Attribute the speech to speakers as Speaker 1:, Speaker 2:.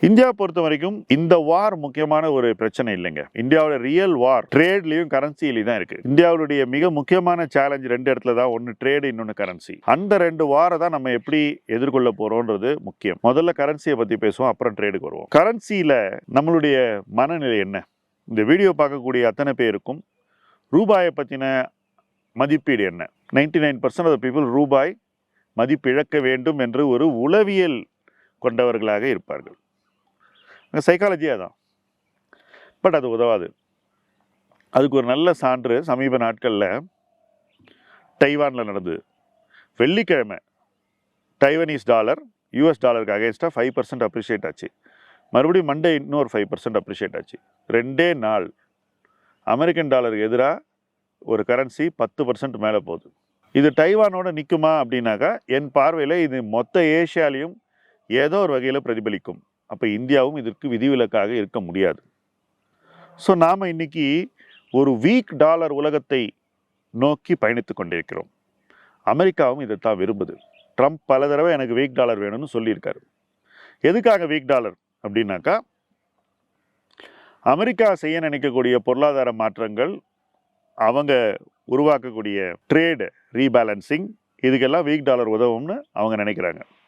Speaker 1: India பொறுத்த வரைக்கும் இந்த வார் முக்கியமான ஒரு பிரச்சனை இல்லைங்க. இந்தியாவோட ரியல் வார் ட்ரேட்லயும் கரன்சிலையும் தான் இருக்கு. இந்தியாவுடைய மிக முக்கியமான சேலஞ்ச் ரெண்டு இடத்துல தான், ஒன்னு ட்ரேடு, இன்னொன்னு கரன்சி. அந்த ரெண்டு வாரை தான் நம்ம எப்படி எதிர்கொள்ள போறோம்ன்றது முக்கியம். முதல்ல கரன்சியை பத்தி பேசுவோம், அப்புறம் ட்ரேடுக்கு வருவோம். கரன்சியில நம்மளுடைய மனநிலை என்ன? இந்த வீடியோ பார்க்கக்கூடிய அத்தனை பேருக்கும் ரூபாயை பத்தின மதிப்பீடு என்ன? 99% ஆஃப் பீப்புள் ரூபாய் மதிப்பிழக்க வேண்டும் என்று ஒரு உளவியல் கொண்டவர்களாக இருப்பார்கள். சைக்காலஜியாக தான். பட் அது உதவாது. அதுக்கு ஒரு நல்ல சான்று சமீப நாட்களில் டைவானில் நடந்தது. வெள்ளிக்கிழமை டைவனீஸ் டாலர் யூஎஸ் டாலருக்கு அகேன்ஸ்டாக 5% அப்ரிஷியேட் ஆச்சு. மறுபடியும் மண்டே இன்னொரு 5% அப்ரிஷியேட் ஆச்சு. 2 நாள் அமெரிக்கன் டாலருக்கு எதிராக ஒரு கரன்சி 10% மேலே போகுது. இது டைவானோட நிற்குமா அப்படின்னாக்கா, என் பார்வையில் இது மொத்த ஏஷியாலையும் ஏதோ ஒரு வகையில் பிரதிபலிக்கும். அப்போ இந்தியாவும் இதற்கு விதிவிலக்காக இருக்க முடியாது. ஸோ நாம் இன்னைக்கு ஒரு வீக் டாலர் உலகத்தை நோக்கி பயணித்து கொண்டிருக்கிறோம். அமெரிக்காவும் இதைத்தான் விரும்புது. ட்ரம்ப் பல தடவை எனக்கு வீக் டாலர் வேணும்னு சொல்லியிருக்காரு. எதுக்காக வீக் டாலர் அப்படின்னாக்கா, அமெரிக்கா செய்ய நினைக்கக்கூடிய பொருளாதார மாற்றங்கள், அவங்க உருவாக்கக்கூடிய ட்ரேடு ரீபேலன்சிங், இதுக்கெல்லாம் வீக் டாலர் உதவும்னு அவங்க நினைக்கிறாங்க.